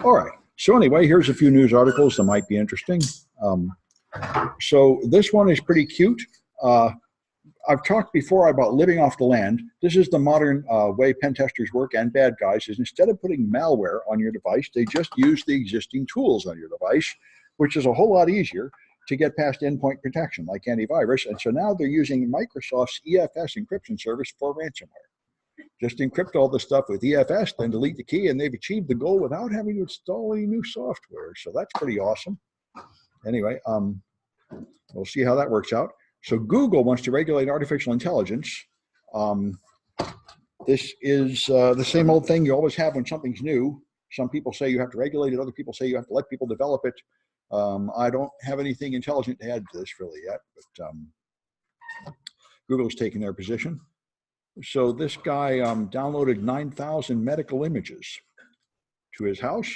All right. So anyway, here's a few news articles that might be interesting. So this one is pretty cute. I've talked before about living off the land. This is the modern way pen testers work and bad guys is instead of putting malware on your device, they just use the existing tools on your device, which is a whole lot easier to get past endpoint protection like antivirus. And so now they're using Microsoft's EFS encryption service for ransomware. Just encrypt all the stuff with EFS, then delete the key, and they've achieved the goal without having to install any new software. So that's pretty awesome. Anyway, we'll see how that works out. So Google wants to regulate artificial intelligence. This is the same old thing you always have when something's new. Some people say you have to regulate it. Other people say you have to let people develop it. I don't have anything intelligent to add to this really yet, but Google's taking their position. So this guy downloaded 9,000 medical images to his house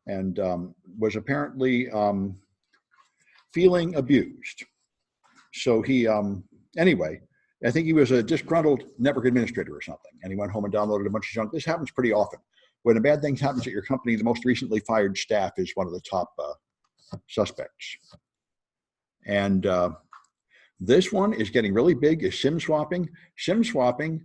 and was apparently feeling abused. So he, anyway, I think he was a disgruntled network administrator or something, and he went home and downloaded a bunch of junk. This happens pretty often. When a bad thing happens at your company, the most recently fired staff is one of the top suspects. And this one is getting really big, is SIM swapping. SIM swapping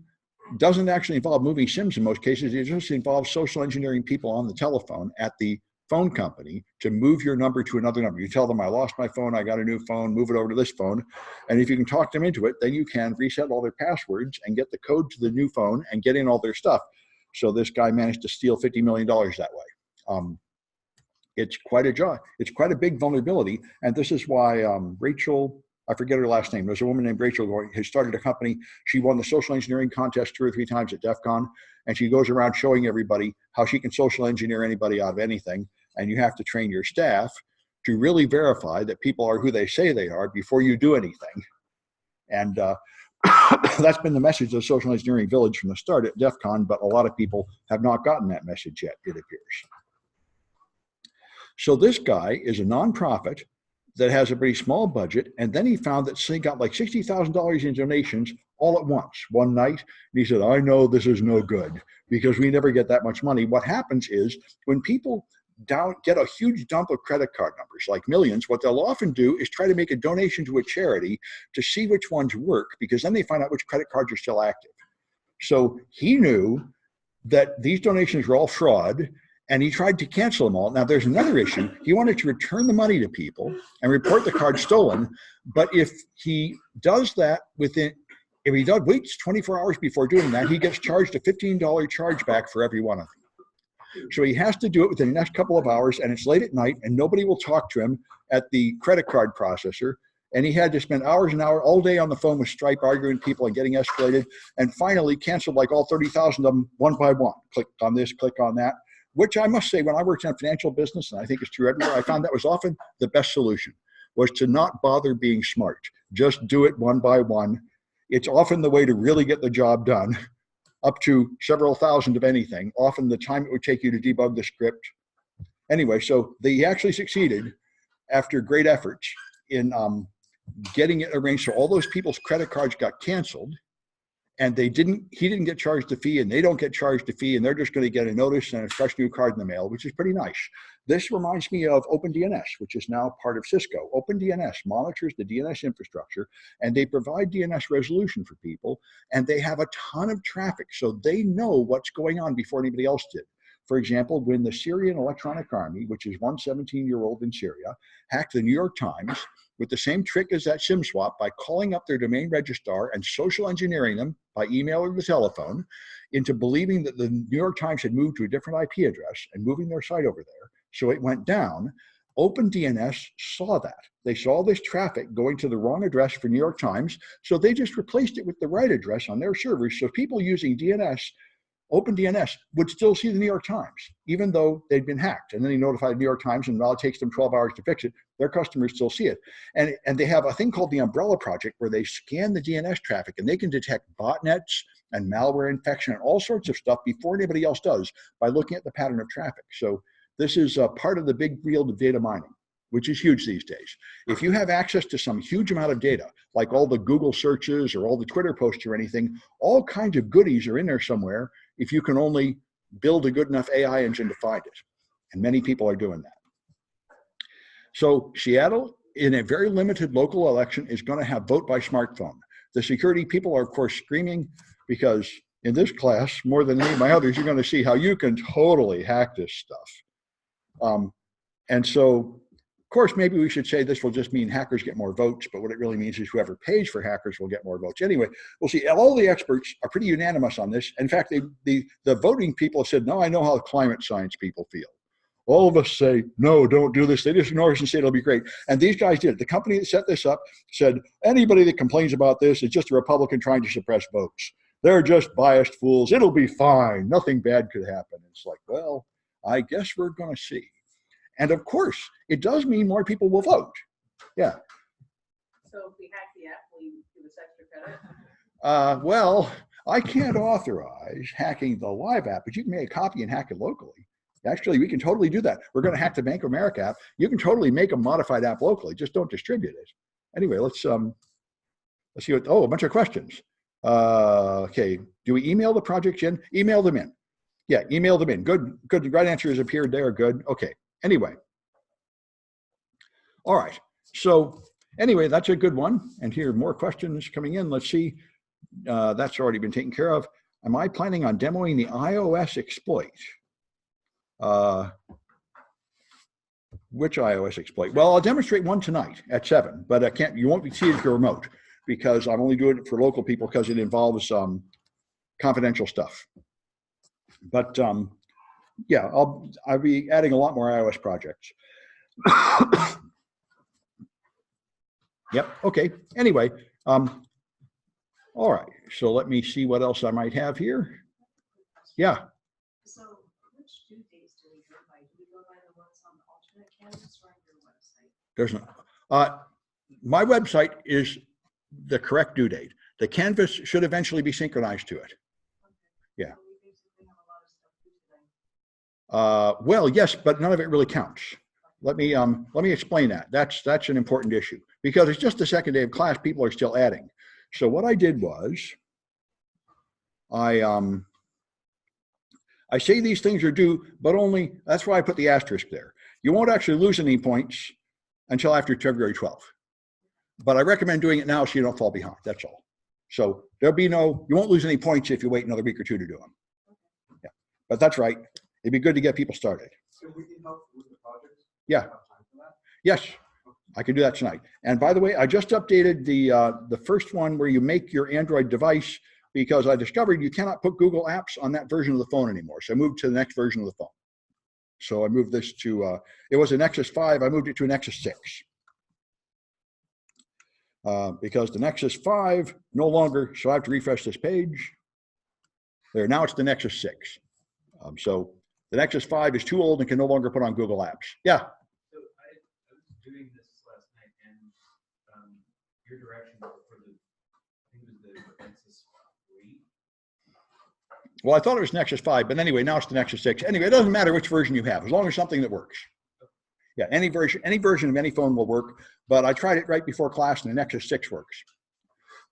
doesn't actually involve moving SIMs in most cases. It just involves social engineering people on the telephone at the phone company to move your number to another number. You tell them, I lost my phone, I got a new phone, move it over to this phone. And if you can talk them into it, then you can reset all their passwords and get the code to the new phone and get in all their stuff. So this guy managed to steal $50 million that way. It's quite a job. It's quite a big vulnerability. And this is why Rachel, I forget her last name. There's a woman named Rachel who started a company. She won the social engineering contest 2 or 3 times at DEF CON. And she goes around showing everybody how she can social engineer anybody out of anything. And you have to train your staff to really verify that people are who they say they are before you do anything. And that's been the message of the Social Engineering Village from the start at DEF CON, but a lot of people have not gotten that message yet, it appears. So this guy is a nonprofit that has a pretty small budget, and then he found that he got like $60,000 in donations all at once, one night, and he said, I know this is no good because we never get that much money. What happens is when people get a huge dump of credit card numbers, like millions, what they'll often do is try to make a donation to a charity to see which ones work, because then they find out which credit cards are still active. So he knew that these donations were all fraud, and he tried to cancel them all. Now there's another issue. He wanted to return the money to people and report the card stolen, but if he does that if he waits 24 hours before doing that, he gets charged a $15 chargeback for every one of them. So he has to do it within the next couple of hours, and it's late at night, and nobody will talk to him at the credit card processor. And he had to spend hours and hours all day on the phone with Stripe, arguing with people and getting escalated, and finally canceled like all 30,000 of them one by one. Click on this, click on that, which I must say, when I worked in financial business, and I think it's true everywhere, I found that was often the best solution, was to not bother being smart. Just do it one by one. It's often the way to really get the job done. Up to several thousand of anything, often the time it would take you to debug the script. Anyway, so they actually succeeded after great efforts in getting it arranged so all those people's credit cards got canceled, and he didn't get charged a fee, and they don't get charged a fee, and they're just going to get a notice and a fresh new card in the mail, which is pretty nice. This reminds me of OpenDNS, which is now part of Cisco. OpenDNS monitors the DNS infrastructure, and they provide DNS resolution for people, and they have a ton of traffic, so they know what's going on before anybody else did. For example, when the Syrian Electronic Army, which is one 17-year-old in Syria, hacked the New York Times with the same trick as that SIM swap by calling up their domain registrar and social engineering them by email or the telephone into believing that the New York Times had moved to a different IP address and moving their site over there. So it went down. OpenDNS saw that. They saw this traffic going to the wrong address for New York Times, so they just replaced it with the right address on their servers. So people using DNS, OpenDNS, would still see the New York Times, even though they'd been hacked. And then they notified the New York Times, and while it takes them 12 hours to fix it, their customers still see it. And they have a thing called the Umbrella Project, where they scan the DNS traffic, and they can detect botnets and malware infection and all sorts of stuff before anybody else does by looking at the pattern of traffic. So this is part of the big field of data mining, which is huge these days. If you have access to some huge amount of data, like all the Google searches or all the Twitter posts or anything, all kinds of goodies are in there somewhere if you can only build a good enough AI engine to find it. And many people are doing that. So Seattle, in a very limited local election, is going to have vote by smartphone. The security people are, of course, screaming because in this class, more than any of my others, you're going to see how you can totally hack this stuff. And so, of course, maybe we should say this will just mean hackers get more votes, but what it really means is whoever pays for hackers will get more votes. Anyway, we'll see. All the experts are pretty unanimous on this. In fact, the voting people said, no, I know how the climate science people feel. All of us say, no, don't do this. They just ignore us and say it'll be great. And these guys did. The company that set this up said, anybody that complains about this is just a Republican trying to suppress votes. They're just biased fools. It'll be fine. Nothing bad could happen. It's like, well, I guess we're going to see. And of course, it does mean more people will vote. Yeah. So if we hack the app, will you give us extra credit? Well, I can't authorize hacking the live app, but you can make a copy and hack it locally. Actually, we can totally do that. We're going to hack the Bank of America app. You can totally make a modified app locally. Just don't distribute it. Anyway, let's see what. Oh, a bunch of questions. Okay, do we email the projects in? Email them in. Yeah, email them in. Good. The right answer has appeared there. Good. Okay. Anyway. All right. So anyway, that's a good one. And here are more questions coming in. Let's see. That's already been taken care of. Am I planning on demoing the iOS exploit? Which iOS exploit? Well, I'll demonstrate one tonight at 7, but I can't. You won't see it if you're remote because I'm only doing it for local people because it involves confidential stuff. But yeah, I'll be adding a lot more iOS projects. Yep. Okay. Anyway, all right. So let me see what else I might have here. Yeah. So which due dates do we go by? Do we go by the ones on the alternate canvas or on your website? There's no. My website is the correct due date. The canvas should eventually be synchronized to it. Okay. Yeah. So we basically have a lot of stuff due today. Well, yes, but none of it really counts. Let me explain that. That's an important issue because it's just the second day of class. People are still adding. So what I did was, I say these things are due, but only, that's why I put the asterisk there. You won't actually lose any points until after February 12th. But I recommend doing it now so you don't fall behind, that's all. So there'll be you won't lose any points if you wait another week or two to do them. Yeah, but that's right. It'd be good to get people started. So we can help with the projects? Yeah. Yes, I can do that tonight. And by the way, I just updated the first one where you make your Android device because I discovered you cannot put Google Apps on that version of the phone anymore. So I moved to the next version of the phone. So I moved this to, it was a Nexus 5, I moved it to a Nexus 6. Because the Nexus 5 no longer, so I have to refresh this page. There, now it's the Nexus 6. So the Nexus 5 is too old and can no longer put on Google Apps. Yeah. So I was doing this last night and your direction for the, I think it was the Nexus 3. Well, I thought it was Nexus 5, but anyway, now it's the Nexus 6. Anyway, it doesn't matter which version you have, as long as something that works. Yeah, any version of any phone will work, but I tried it right before class and the Nexus 6 works.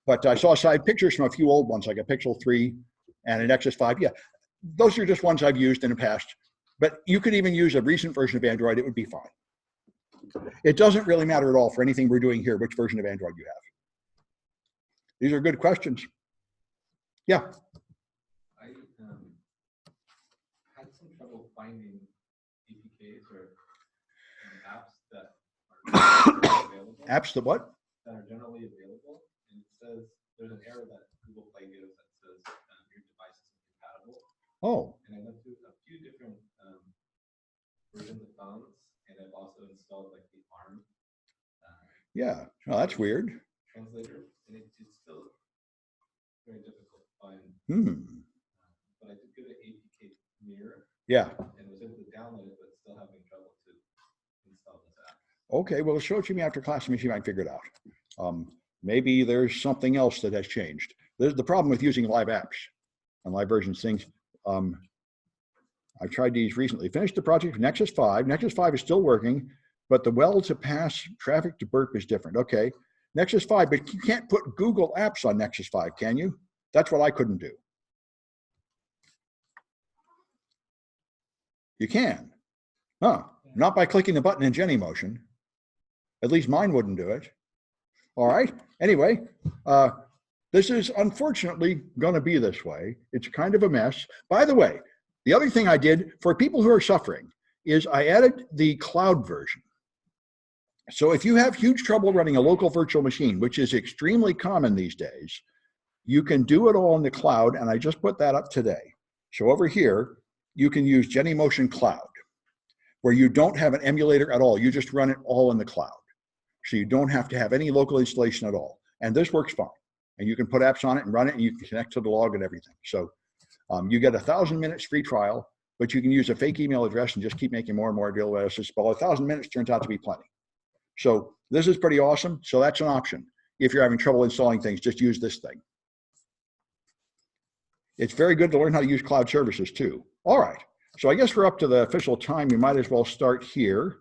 But I saw side pictures from a few old ones, like a Pixel 3 and a Nexus 5. Yeah, those are just ones I've used in the past. But you could even use a recent version of Android, it would be fine. It doesn't really matter at all for anything we're doing here, which version of Android you have. These are good questions. Yeah. I had some trouble finding APKs or apps that are available. Apps that what? That are generally available. And it says, there's an error that Google Play gives that says your device is incompatible. Oh. And I went through a few different versions of phones, and I've also installed like the ARM. Yeah, oh, that's weird. Translator, and it's still very difficult to find. But I did go to APK Mirror. Yeah. And was able to download it, but still having trouble to install this app. Okay, well, show it to me after class. Let me see if I can figure it out. Maybe there's something else that has changed. There's the problem with using live apps and live versions things. I've tried these recently. Finished the project with Nexus 5. Nexus 5 is still working, but the well to pass traffic to burp is different. Okay, Nexus 5, but you can't put Google Apps on Nexus 5, can you? That's what I couldn't do. You can. Huh, not by clicking the button in Genymotion. At least mine wouldn't do it. All right, anyway, this is unfortunately going to be this way. It's kind of a mess. By the way, the other thing I did for people who are suffering is I added the cloud version. So if you have huge trouble running a local virtual machine, which is extremely common these days, you can do it all in the cloud, and I just put that up today. So over here, you can use Genymotion Cloud, where you don't have an emulator at all. You just run it all in the cloud. So you don't have to have any local installation at all. And this works fine. And you can put apps on it and run it, and you can connect to the log and everything. So you get 1,000 minutes free trial, but you can use a fake email address and just keep making more and more deal addresses. Well, 1,000 minutes turns out to be plenty. So this is pretty awesome. So that's an option. If you're having trouble installing things, just use this thing. It's very good to learn how to use cloud services too. All right. So I guess we're up to the official time. We might as well start here.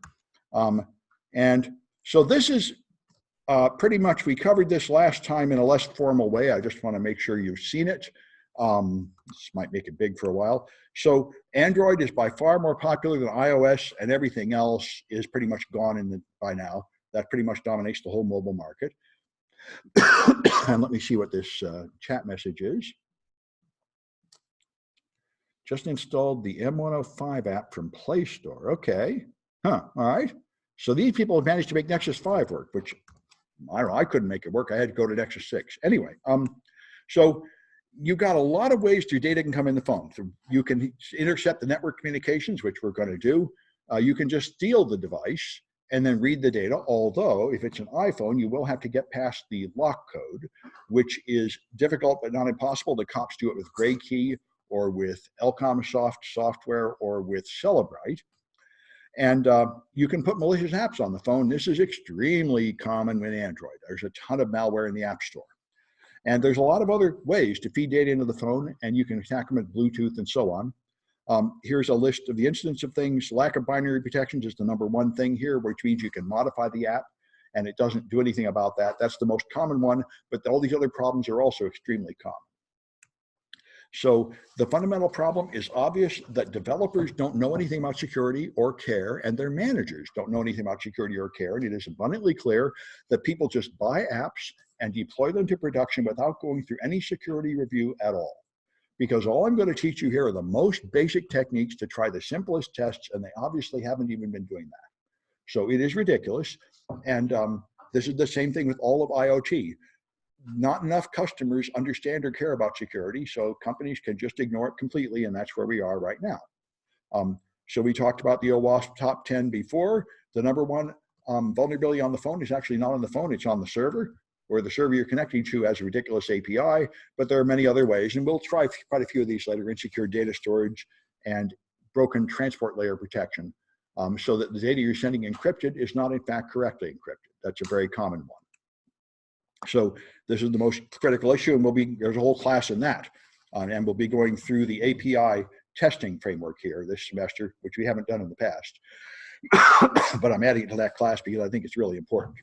And so this is pretty much, we covered this last time in a less formal way. I just want to make sure you've seen it. This might make it big for a while. So Android is by far more popular than iOS, and everything else is pretty much gone by now. That pretty much dominates the whole mobile market. And let me see what this chat message is. Just installed the M105 app from Play Store. Okay. Huh. All right. So these people have managed to make Nexus 5 work, which I don't know, I couldn't make it work. I had to go to Nexus 6. Anyway, so you've got a lot of ways your data can come in the phone. So you can intercept the network communications, which we're going to do. You can just steal the device and then read the data, although if it's an iPhone, you will have to get past the lock code, which is difficult but not impossible. The cops do it with Gray Key or with Elcomsoft software or with Celebrite. And you can put malicious apps on the phone. This is extremely common with Android. There's a ton of malware in the App Store. And there's a lot of other ways to feed data into the phone, and you can attack them with Bluetooth and so on. Here's a list of the incidents of things. Lack of binary protections is the #1 thing here, which means you can modify the app, and it doesn't do anything about that. That's the most common one, but all these other problems are also extremely common. So the fundamental problem is obvious that developers don't know anything about security or care, and their managers don't know anything about security or care. And it is abundantly clear that people just buy apps and deploy them to production without going through any security review at all. Because all I'm going to teach you here are the most basic techniques to try the simplest tests, and they obviously haven't even been doing that. So it is ridiculous. And this is the same thing with all of IoT. Not enough customers understand or care about security, so companies can just ignore it completely, and that's where we are right now. So we talked about the OWASP Top 10 before. The #1 vulnerability on the phone is actually not on the phone, it's on the server, or the server you're connecting to has a ridiculous API, but there are many other ways, and we'll try quite a few of these later: insecure data storage and broken transport layer protection, so that the data you're sending encrypted is not in fact correctly encrypted. That's a very common one. So this is the most critical issue, and there's a whole class in that. And we'll be going through the API testing framework here this semester, which we haven't done in the past. But I'm adding it to that class because I think it's really important.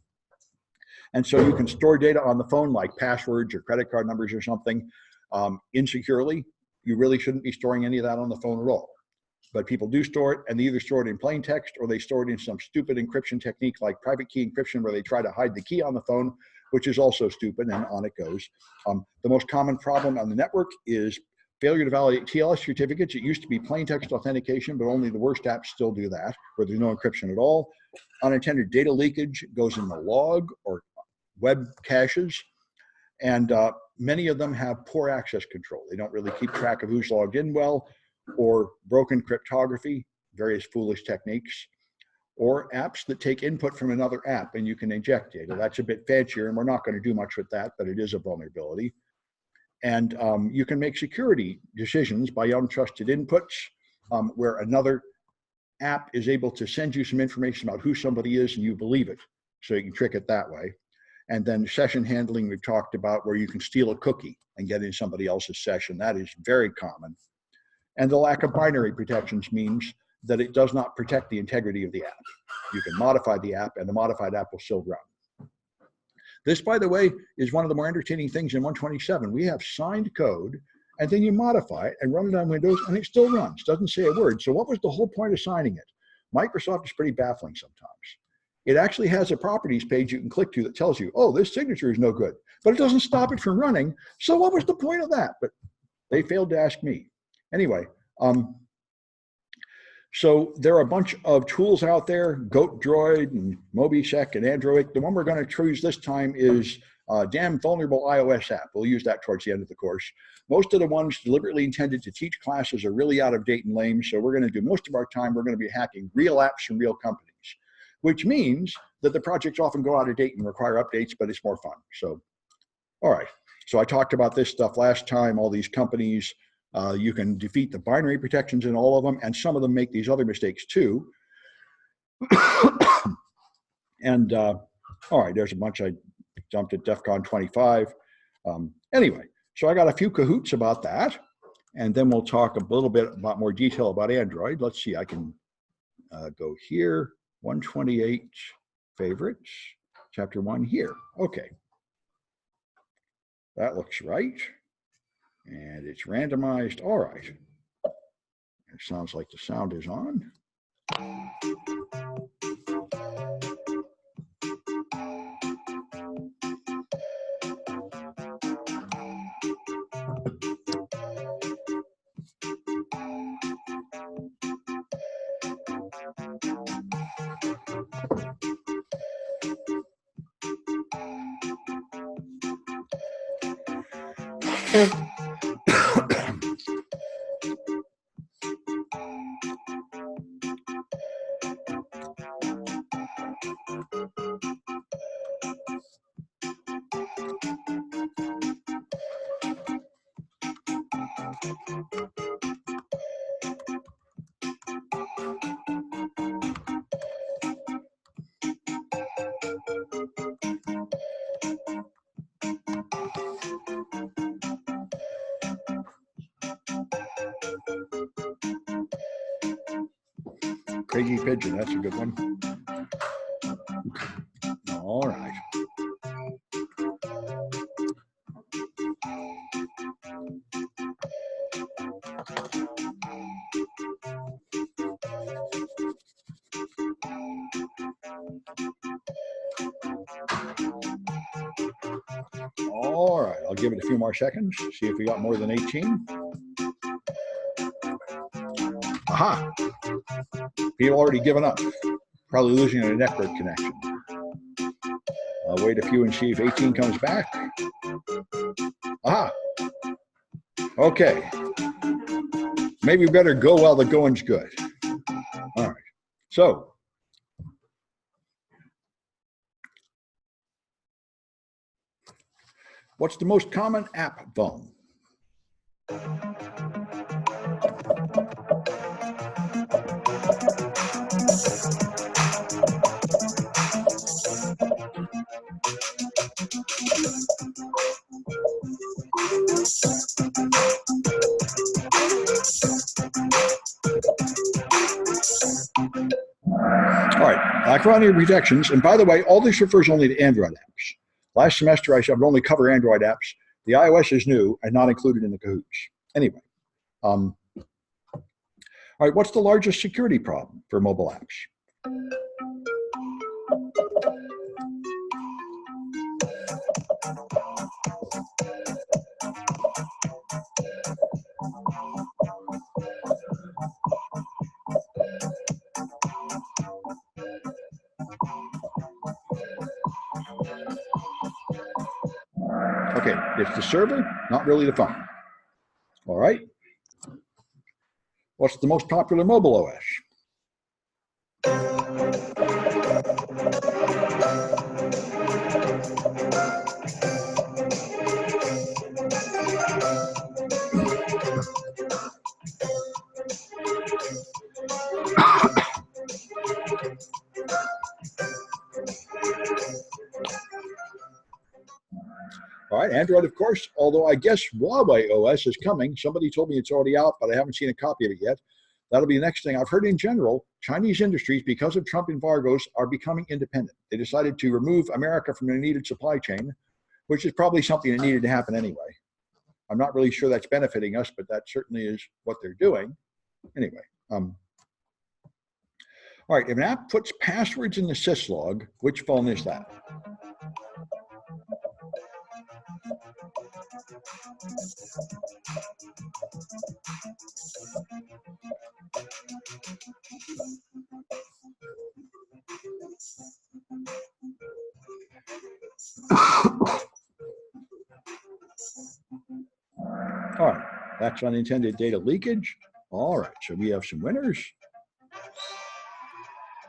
And so you can store data on the phone like passwords or credit card numbers or something insecurely. You really shouldn't be storing any of that on the phone at all. But people do store it, and they either store it in plain text or they store it in some stupid encryption technique like private key encryption, where they try to hide the key on the phone, which is also stupid, and on it goes. The most common problem on the network is failure to validate TLS certificates. It used to be plain text authentication, but only the worst apps still do that, where there's no encryption at all. Unintended data leakage goes in the log or web caches, and many of them have poor access control. They don't really keep track of who's logged in well, or broken cryptography, various foolish techniques, or apps that take input from another app and you can inject data. That's a bit fancier, and we're not going to do much with that, but it is a vulnerability. And you can make security decisions by untrusted inputs, where another app is able to send you some information about who somebody is and you believe it, so you can trick it that way. And then session handling we've talked about, where you can steal a cookie and get in somebody else's session. That is very common. And the lack of binary protections means that it does not protect the integrity of the app. You can modify the app, and the modified app will still run. This, by the way, is one of the more entertaining things in 127. We have signed code, and then you modify it and run it on Windows, and it still runs. Doesn't say a word. So what was the whole point of signing it? Microsoft is pretty baffling sometimes. It actually has a properties page you can click to that tells you, oh, this signature is no good, but it doesn't stop it from running. So what was the point of that? But they failed to ask me. Anyway, so there are a bunch of tools out there, Goat Droid and MobiSec and Android. The one we're going to choose this time is Damn Vulnerable iOS App. We'll use that towards the end of the course. Most of the ones deliberately intended to teach classes are really out of date and lame, so we're going to do most of our time, we're going to be hacking real apps from real companies, which means that the projects often go out of date and require updates, but it's more fun. So, all right. So I talked about this stuff last time, all these companies. You can defeat the binary protections in all of them, and some of them make these other mistakes too. And all right, there's a bunch I jumped at DEF CON 25. Anyway, so I got a few cahoots about that, and then we'll talk a little bit about more detail about Android. Let's see, I can go here, 128 favorites, chapter 1 here. Okay, that looks right. And it's randomized. All right. It sounds like the sound is on. Crazy Pigeon, that's a good one. All right. All right, I'll give it a few more seconds, see if we got more than 18. Aha! People already given up, probably losing a network connection. I'll wait a few and see if 18 comes back. Aha! Okay. Maybe we better go while the going's good. All right. So, what's the most common app vuln? All right, acronym rejections. And by the way, all this refers only to Android apps. Last semester, I said I would only cover Android apps. The iOS is new and not included in the cahoots. Anyway, all right, what's the largest security problem for mobile apps? Okay, it's the server, not really the phone. All right. What's the most popular mobile OS? All right, Android, of course, although I guess Huawei OS is coming. Somebody told me it's already out, but I haven't seen a copy of it yet. That'll be the next thing. I've heard in general, Chinese industries, because of Trump embargoes, are becoming independent. They decided to remove America from their needed supply chain, which is probably something that needed to happen anyway. I'm not really sure that's benefiting us, but that certainly is what they're doing. Anyway. All right, if an app puts passwords in the syslog, which phone is that? All right, that's unintended data leakage. All right, so we have some winners.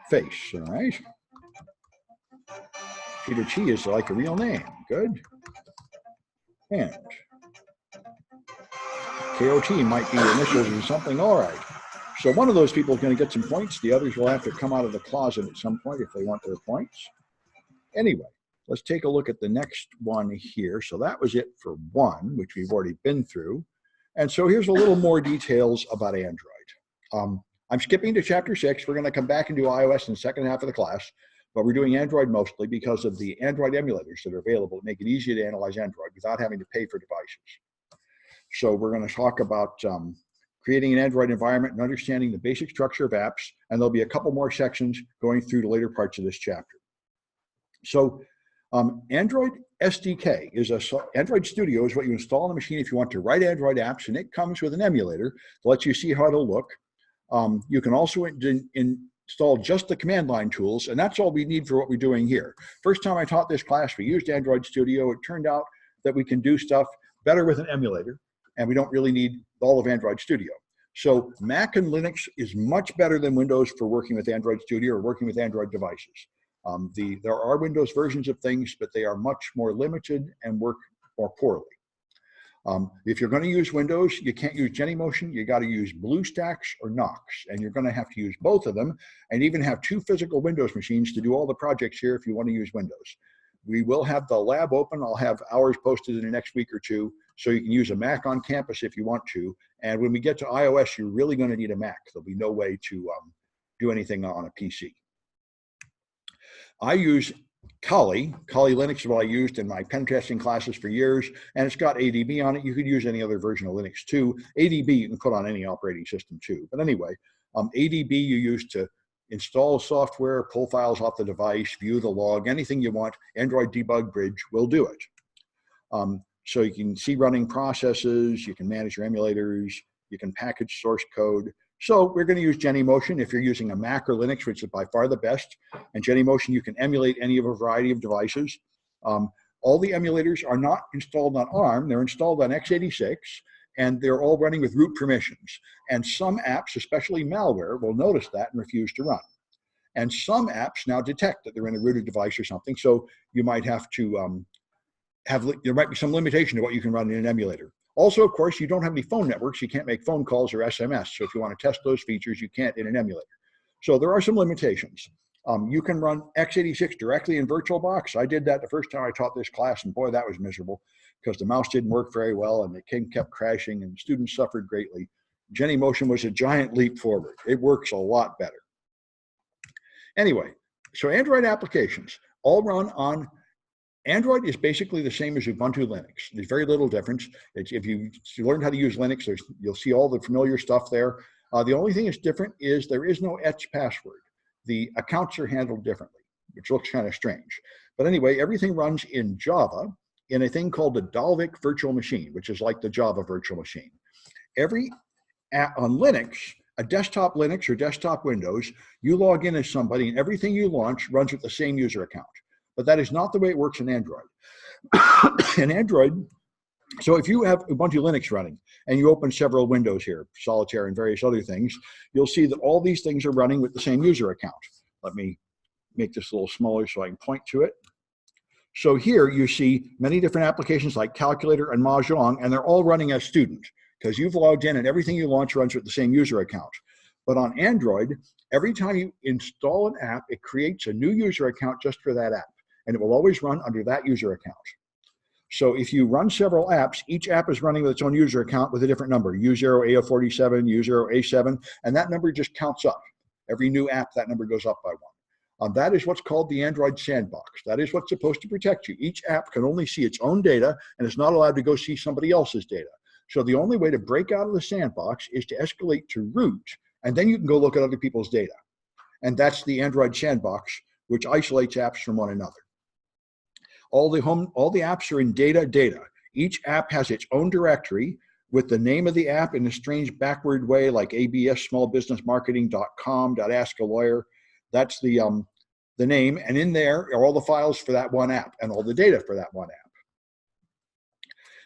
Face, all right. Peter Chi is like a real name, good. And KOT might be initials or something, all right. So one of those people is going to get some points. The others will have to come out of the closet at some point if they want their points. Anyway, let's take a look at the next one here. So that was it for one, which we've already been through. And so here's a little more details about Android. I'm skipping to chapter 6. We're going to come back and do iOS in the second half of the class, but we're doing Android mostly because of the Android emulators that are available to make it easy to analyze Android without having to pay for devices. So we're going to talk about creating an Android environment and understanding the basic structure of apps, and there'll be a couple more sections going through the later parts of this chapter. So Android SDK is Android Studio is what you install on the machine if you want to write Android apps, and it comes with an emulator that lets you see how it'll look. You can also install just the command line tools, and that's all we need for what we're doing here. First time I taught this class, we used Android Studio. It turned out that we can do stuff better with an emulator, and we don't really need all of Android Studio. So Mac and Linux is much better than Windows for working with Android Studio or working with Android devices. There are Windows versions of things, but they are much more limited and work more poorly. If you're going to use Windows, you can't use Genymotion. You got to use BlueStacks or Knox, and you're going to have to use both of them, and even have 2 physical Windows machines to do all the projects here if you want to use Windows. We will have the lab open. I'll have hours posted in the next week or two, so you can use a Mac on campus if you want to. And when we get to iOS, you're really going to need a Mac. There'll be no way to do anything on a PC. I use Kali. Kali Linux is what I used in my pen testing classes for years, and it's got ADB on it. You could use any other version of Linux too. ADB you can put on any operating system too. But anyway, ADB you use to install software, pull files off the device, view the log, anything you want. Android Debug Bridge will do it. So you can see running processes, you can manage your emulators, you can package source code. So we're going to use Genymotion if you're using a Mac or Linux, which is by far the best. And Genymotion, you can emulate any of a variety of devices. All the emulators are not installed on ARM, they're installed on x86, and they're all running with root permissions. And some apps, especially malware, will notice that and refuse to run. And some apps now detect that they're in a rooted device or something, so you might have to there might be some limitation to what you can run in an emulator. Also, of course, you don't have any phone networks. You can't make phone calls or SMS. So if you want to test those features, you can't in an emulator. So there are some limitations. You can run x86 directly in VirtualBox. I did that the first time I taught this class, and boy, that was miserable because the mouse didn't work very well and it kept crashing and students suffered greatly. Genymotion was a giant leap forward. It works a lot better. Anyway, so Android applications all run on Android is basically the same as Ubuntu Linux. There's very little difference. If you learn how to use Linux, you'll see all the familiar stuff there. The only thing that's different is there is no etched password. The accounts are handled differently, which looks kind of strange. But anyway, everything runs in Java in a thing called the Dalvik virtual machine, which is like the Java virtual machine. Every app on Linux, a desktop Linux or desktop Windows, you log in as somebody and everything you launch runs with the same user account. But that is not the way it works in Android. In Android, so if you have Ubuntu Linux running and you open several windows here, Solitaire and various other things, you'll see that all these things are running with the same user account. Let me make this a little smaller so I can point to it. So here you see many different applications like Calculator and Mahjong, and they're all running as student because you've logged in and everything you launch runs with the same user account. But on Android, every time you install an app, it creates a new user account just for that app. And it will always run under that user account. So if you run several apps, each app is running with its own user account with a different number, U0, A047, U0, A7, and that number just counts up. Every new app, that number goes up by one. That is what's called the Android sandbox. That is what's supposed to protect you. Each app can only see its own data, and it's not allowed to go see somebody else's data. So the only way to break out of the sandbox is to escalate to root, and then you can go look at other people's data. and that's the Android sandbox, which isolates apps from one another. All the apps are in data. Each app has its own directory with the name of the app in a strange backward way, like abssmallbusinessmarketing.com.askalawyer. That's the name, and in there are all the files for that one app and all the data for that one app.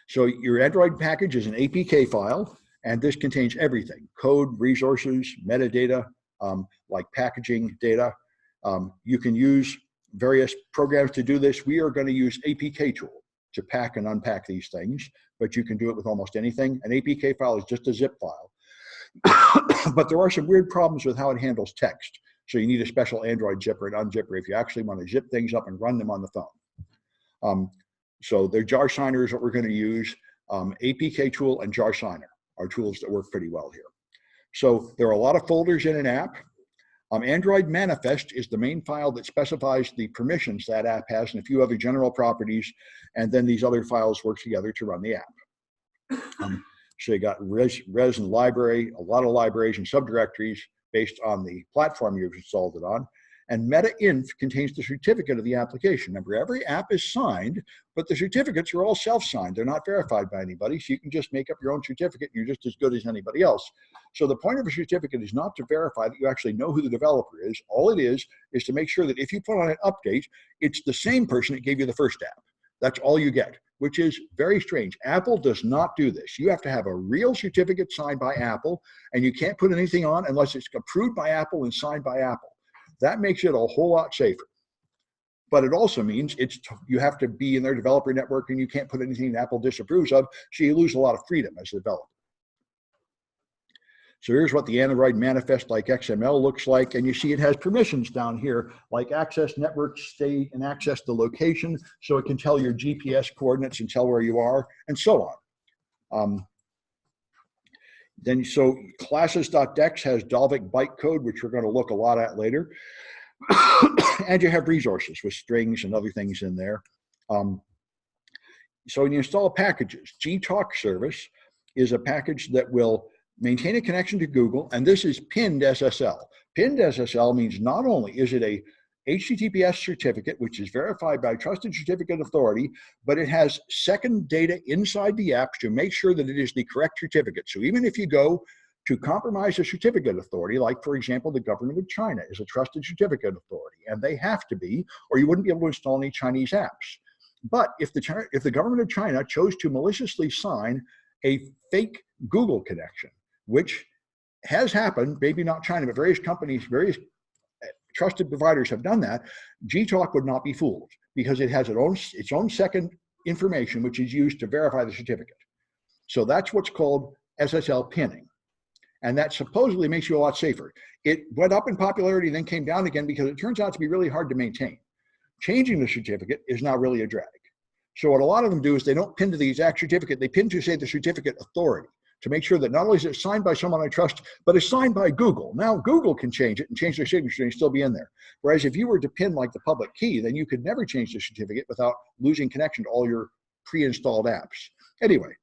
So your Android package is an APK file, and this contains everything: code, resources, metadata, like packaging data. You can use various programs to do this. We are going to use APK Tool to pack and unpack these things, but you can do it with almost anything. An APK file is just a zip file. But there are some weird problems with how it handles text. So you need a special Android zipper and unzipper if you actually want to zip things up and run them on the phone. So the jar signer is what we're going to use. APK Tool and jar signer are tools that work pretty well here. So there are a lot of folders in an app. Android Manifest is the main file that specifies the permissions that app has and a few other general properties, and then these other files work together to run the app. So you got res and library, a lot of libraries and subdirectories based on the platform you've installed it on. And meta-inf contains the certificate of the application. Remember, every app is signed, but the certificates are all self-signed. They're not verified by anybody, so you can just make up your own certificate. You're just as good as anybody else. So the point of a certificate is not to verify that you actually know who the developer is. All it is to make sure that if you put on an update, it's the same person that gave you the first app. That's all you get, which is very strange. Apple does not do this. You have to have a real certificate signed by Apple, and you can't put anything on unless it's approved by Apple and signed by Apple. That makes it a whole lot safer. But it also means you have to be in their developer network, and you can't put anything that Apple disapproves of, so you lose a lot of freedom as a developer. So here's what the Android Manifest.xml looks like, and you see it has permissions down here, like access network state and access the location, so it can tell your GPS coordinates and tell where you are, and so on. So classes.dex has Dalvik bytecode, which we're going to look a lot at later. And you have resources with strings and other things in there. So when you install packages, gtalk service is a package that will maintain a connection to Google, and this is pinned SSL. Pinned SSL means not only is it a HTTPS certificate, which is verified by Trusted Certificate Authority, but it has second data inside the apps to make sure that it is the correct certificate. So even if you go to compromise a certificate authority, like for example, the government of China is a Trusted Certificate Authority, and they have to be, or you wouldn't be able to install any Chinese apps. But if the government of China chose to maliciously sign a fake Google connection, which has happened, maybe not China, but various companies, various trusted providers have done that, gtalk would not be fooled because it has its own second information, which is used to verify the certificate. So that's what's called SSL pinning. And that supposedly makes you a lot safer. It went up in popularity, then came down again because it turns out to be really hard to maintain. Changing the certificate is now really a drag. So what a lot of them do is they don't pin to the exact certificate, they pin to, say, the certificate authority, to make sure that not only is it signed by someone I trust, but it's signed by Google. Now Google can change it and change their signature and still be in there. Whereas if you were to pin like the public key, then you could never change the certificate without losing connection to all your pre-installed apps. Anyway,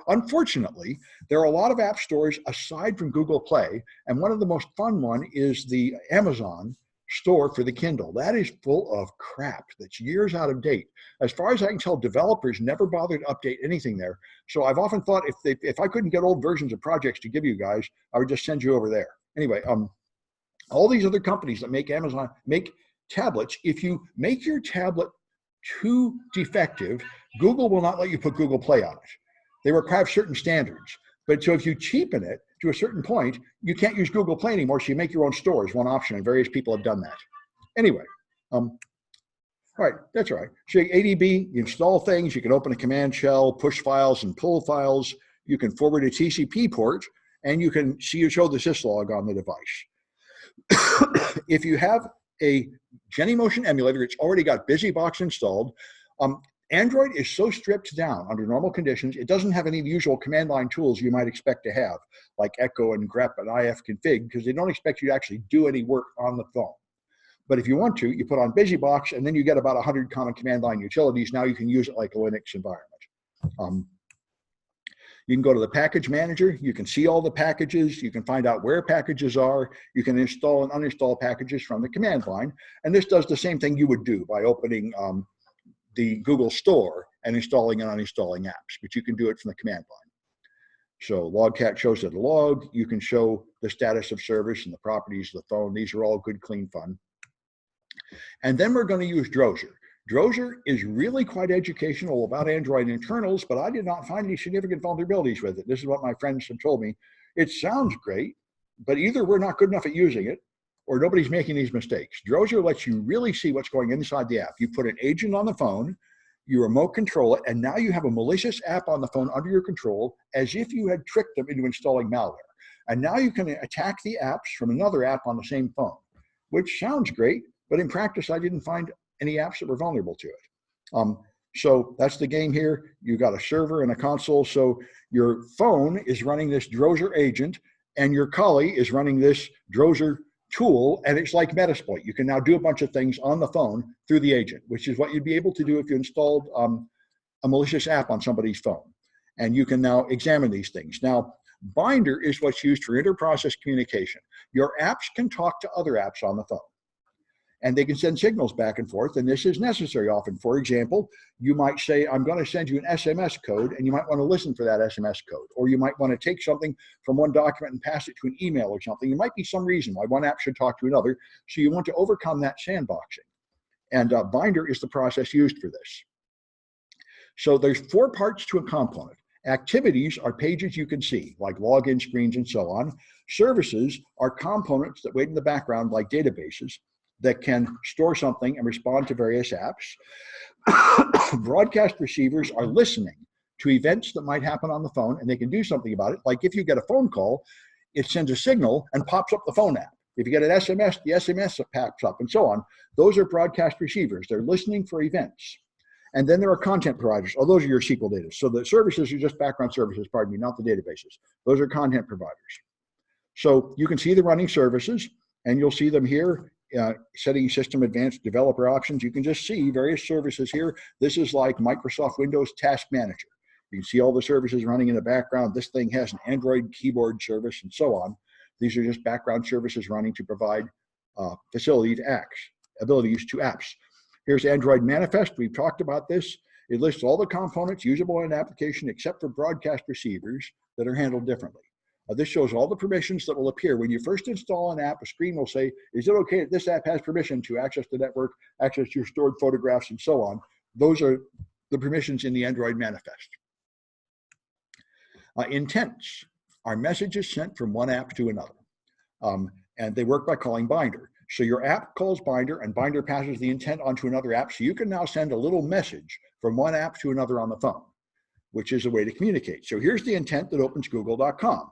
unfortunately, there are a lot of app stores aside from Google Play, and one of the most fun one is the Amazon store for the Kindle. That is full of crap that's years out of date. As far as I can tell, developers never bother to update anything there. So I've often thought if I couldn't get old versions of projects to give you guys, I would just send you over there. Anyway, all these other companies that make tablets, if you make your tablet too defective, Google will not let you put Google Play on it. They require certain standards. But so if you cheapen it to a certain point, you can't use Google Play anymore, so you make your own store as one option, and various people have done that. Anyway, all right, that's all right. So ADB, you install things, you can open a command shell, push files and pull files, you can forward a TCP port, and you can show the syslog on the device. If you have a Genymotion emulator, it's already got Busybox installed. Android is so stripped down under normal conditions, it doesn't have any of the usual command line tools you might expect to have, like echo and grep and ifconfig, because they don't expect you to actually do any work on the phone. But if you want to, you put on Busybox, and then you get about 100 common command line utilities. Now you can use it like a Linux environment. You can go to the package manager. You can see all the packages. You can find out where packages are. You can install and uninstall packages from the command line. And this does the same thing you would do by opening the Google Store and installing and uninstalling apps, but you can do it from the command line. So logcat shows it a log. You can show the status of service and the properties of the phone. These are all good, clean fun. And then we're going to use Drozer. Drozer is really quite educational about Android internals, but I did not find any significant vulnerabilities with it. This is what my friends have told me. It sounds great, but either we're not good enough at using it or nobody's making these mistakes. Drozer lets you really see what's going inside the app. You put an agent on the phone, you remote control it, and now you have a malicious app on the phone under your control as if you had tricked them into installing malware. And now you can attack the apps from another app on the same phone, which sounds great, but in practice, I didn't find any apps that were vulnerable to it. So that's the game here. You've got a server and a console. So your phone is running this Drozer agent and your collie is running this Drozer tool, and it's like Metasploit. You can now do a bunch of things on the phone through the agent, which is what you'd be able to do if you installed a malicious app on somebody's phone. And you can now examine these things. Now, Binder is what's used for inter-process communication. Your apps can talk to other apps on the phone, and they can send signals back and forth, and this is necessary often. For example, you might say, I'm going to send you an SMS code, and you might want to listen for that SMS code. Or you might want to take something from one document and pass it to an email or something. There might be some reason why one app should talk to another, so you want to overcome that sandboxing. And Binder is the process used for this. So there's 4 parts to a component. Activities are pages you can see, like login screens and so on. Services are components that wait in the background, like databases, that can store something and respond to various apps. Broadcast receivers are listening to events that might happen on the phone, and they can do something about it. Like if you get a phone call, it sends a signal and pops up the phone app. If you get an SMS, the SMS pops up, and so on. Those are broadcast receivers. They're listening for events. And then there are content providers. Oh, those are your SQL data. So the services are just background services, pardon me, not the databases. Those are content providers. So you can see the running services, and you'll see them here. Setting system advanced developer options. You can just see various services here. This is like Microsoft Windows Task Manager. You can see all the services running in the background. This thing has an Android keyboard service and so on. These are just background services running to provide abilities to apps. Here's Android Manifest. We've talked about this. It lists all the components usable in an application except for broadcast receivers that are handled differently. This shows all the permissions that will appear. When you first install an app, a screen will say, is it okay that this app has permission to access the network, access your stored photographs, and so on? Those are the permissions in the Android Manifest. Intents are messages sent from one app to another. And they work by calling Binder. So your app calls Binder, and Binder passes the intent onto another app. So you can now send a little message from one app to another on the phone, which is a way to communicate. So here's the intent that opens google.com.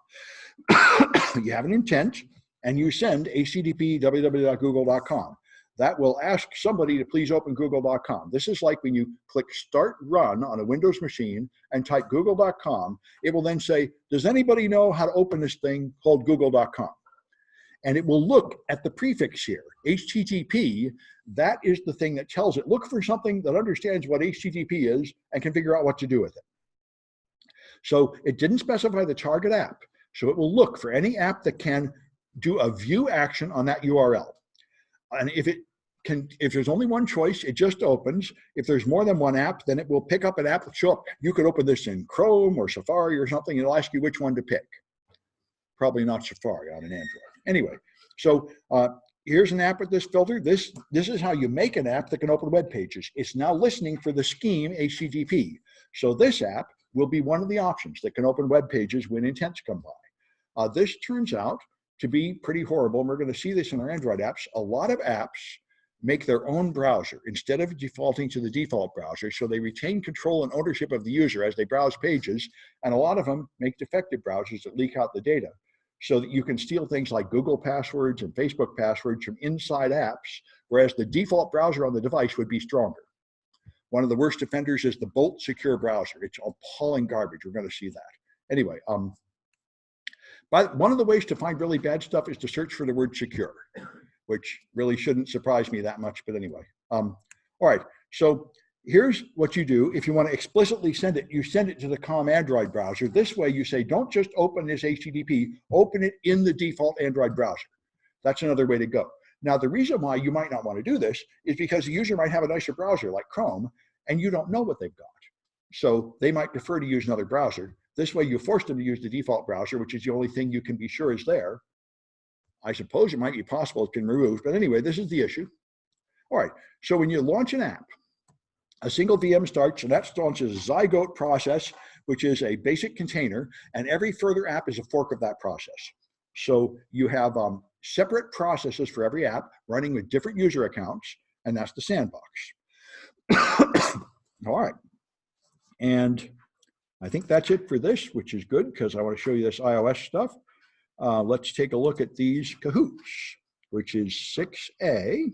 You have an intent, and you send http www.google.com. That will ask somebody to please open google.com. This is like when you click Start Run on a Windows machine and type google.com. It will then say, does anybody know how to open this thing called google.com? And it will look at the prefix here, HTTP. That is the thing that tells it, look for something that understands what HTTP is and can figure out what to do with it. So it didn't specify the target app. So it will look for any app that can do a view action on that URL. And if there's only one choice, it just opens. If there's more than one app, then it will pick up an app that show up. You could open this in Chrome or Safari or something. It'll ask you which one to pick. Probably not Safari on an Android. Anyway, so here's an app with this filter. This is how you make an app that can open web pages. It's now listening for the scheme HTTP. So this app will be one of the options that can open web pages when intents come by. This turns out to be pretty horrible, and we're going to see this in our Android apps. A lot of apps make their own browser instead of defaulting to the default browser, so they retain control and ownership of the user as they browse pages, and a lot of them make defective browsers that leak out the data, so that you can steal things like Google passwords and Facebook passwords from inside apps, whereas the default browser on the device would be stronger. One of the worst offenders is the Bolt secure browser. It's appalling garbage. We're going to see that. Anyway, but one of the ways to find really bad stuff is to search for the word secure, which really shouldn't surprise me that much, but anyway. All right, so here's what you do. If you want to explicitly send it, you send it to the COM Android browser. This way you say, don't just open this HTTP, open it in the default Android browser. That's another way to go. Now, the reason why you might not want to do this is because the user might have a nicer browser like Chrome, and you don't know what they've got. So they might prefer to use another browser. This way you force them to use the default browser, which is the only thing you can be sure is there. I suppose it might be possible it can remove, but anyway, this is the issue. All right, so when you launch an app, a single VM starts, and that launches a Zygote process, which is a basic container, and every further app is a fork of that process. So you have separate processes for every app running with different user accounts, and that's the sandbox. All right, and I think that's it for this, which is good because I want to show you this iOS stuff. Let's take a look at these cahoots, which is 6A.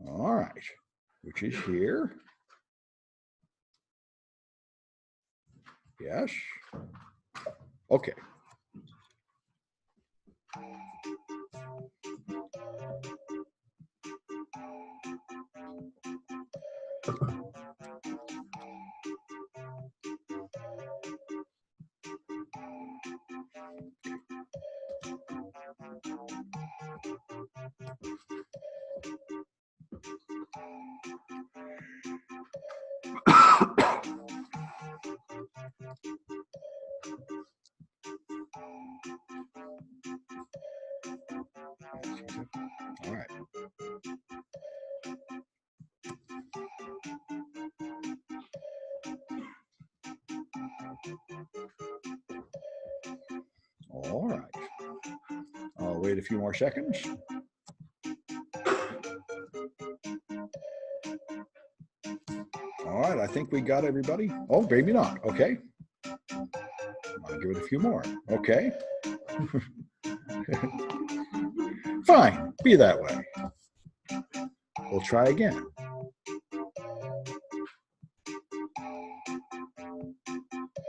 All right, which is here. Yes. Okay. All right. All right. I'll wait a few more seconds. All right, I think we got everybody. Oh, maybe not. Okay. I'll give it a few more. Okay. Fine, be that way. We'll try again.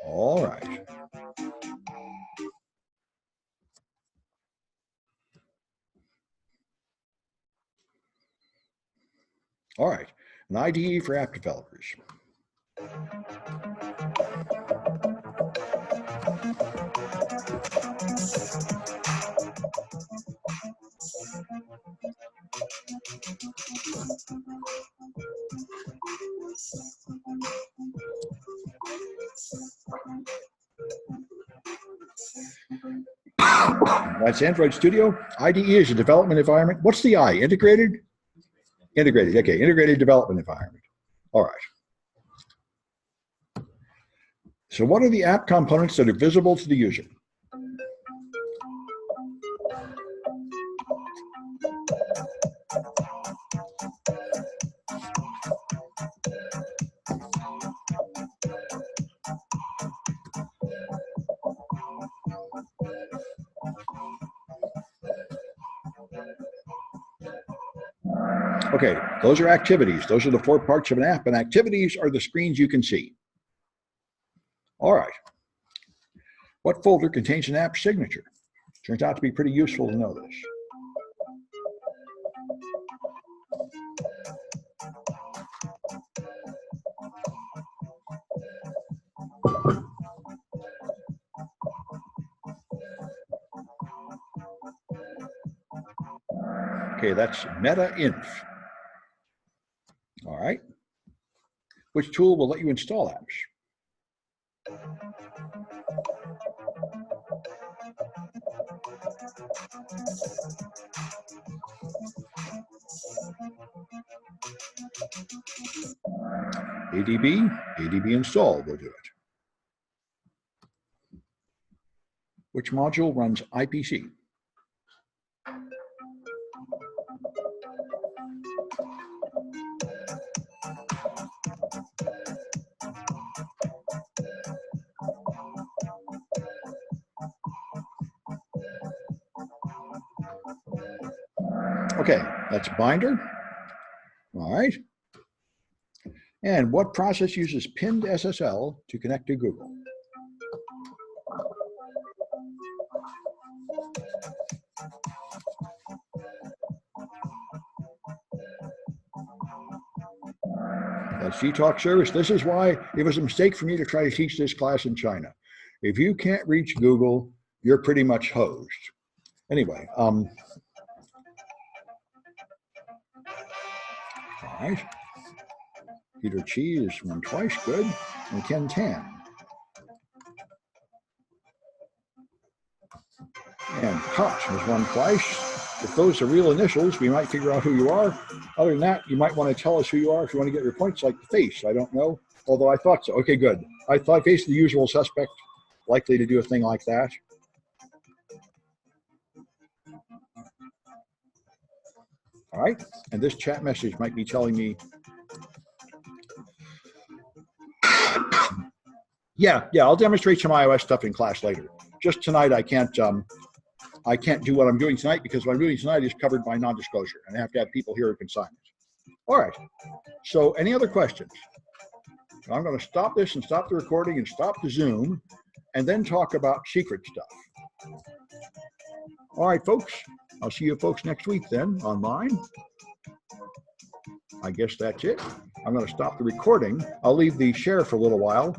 All right. All right, an IDE for app developers. That's Android Studio. IDE is a development environment. What's the I? Integrated? Integrated, okay, integrated development environment. All right. So what are the app components that are visible to the user? Okay, those are activities. Those are the 4 parts of an app, and activities are the screens you can see. All right. What folder contains an app signature? Turns out to be pretty useful to know this. Okay, that's meta-inf. All right. Which tool will let you install apps? ADB install will do it. Which module runs IPC? Okay, that's binder. All right. And what process uses pinned SSL to connect to Google? That's G-Talk service. This is why it was a mistake for me to try to teach this class in China. If you can't reach Google, you're pretty much hosed. Anyway, all right. Peter Chi is won twice, good. And Ken Tan. And Koch has won twice. If those are real initials, we might figure out who you are. Other than that, you might want to tell us who you are if you want to get your points, like the face. I don't know, although I thought so. Okay, good. I thought face the usual suspect, likely to do a thing like that. All right, and this chat message might be telling me, yeah, I'll demonstrate some iOS stuff in class later. Just tonight, I can't do what I'm doing tonight because what I'm doing tonight is covered by non-disclosure, and I have to have people here who can sign it. All right, so any other questions? I'm going to stop this and stop the recording and stop the Zoom, and then talk about secret stuff. All right, folks, I'll see you folks next week then, online. I guess that's it. I'm going to stop the recording. I'll leave the share for a little while.